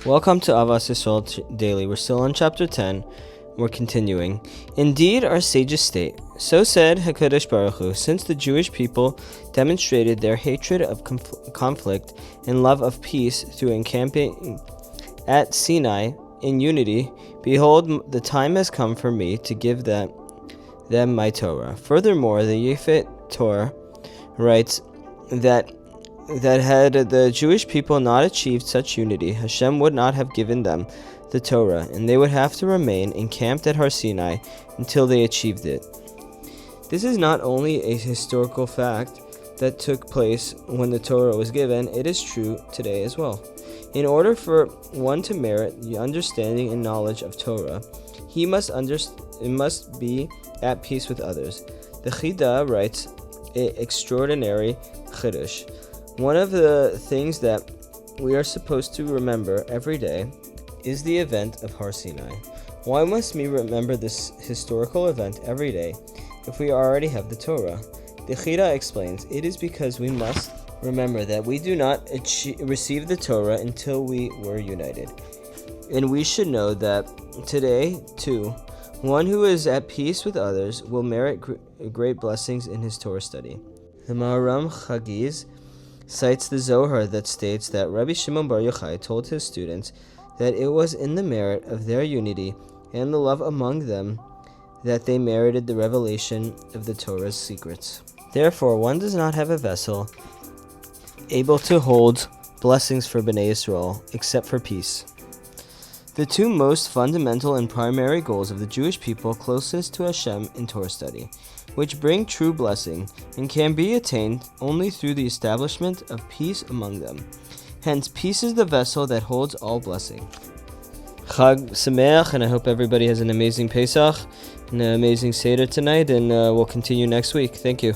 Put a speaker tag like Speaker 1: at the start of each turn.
Speaker 1: Welcome to Ahavas Yisrael Daily. We're still on chapter 10. We're continuing. Indeed, our sages state, so said HaKadosh Baruch Hu, since the Jewish people demonstrated their hatred of conflict and love of peace through encamping at Sinai in unity, behold, the time has come for me to give them my Torah. Furthermore, the Yefet Torah writes that had the Jewish people not achieved such unity, Hashem would not have given them the Torah, and they would have to remain encamped at Har Sinai until they achieved it. This is not only a historical fact that took place when the Torah was given, it is true today as well. In order for one to merit the understanding and knowledge of Torah, he must be at peace with others. The Chida writes an extraordinary Chiddush. One of the things that we are supposed to remember every day is the event of Har Sinai. Why must we remember this historical event every day if we already have the Torah? The Chida explains, it is because we must remember that we do not receive the Torah until we were united. And we should know that today, too, one who is at peace with others will merit great blessings in his Torah study. The Maharam Chagiz cites the Zohar that states that Rabbi Shimon Bar Yochai told his students that it was in the merit of their unity and the love among them that they merited the revelation of the Torah's secrets. Therefore, one does not have a vessel able to hold blessings for Bnei Yisrael except for peace. The two most fundamental and primary goals of the Jewish people closest to Hashem in Torah study, which bring true blessing and can be attained only through the establishment of peace among them. Hence, peace is the vessel that holds all blessing. Chag Sameach, and I hope everybody has an amazing Pesach and an amazing Seder tonight, and we'll continue next week. Thank you.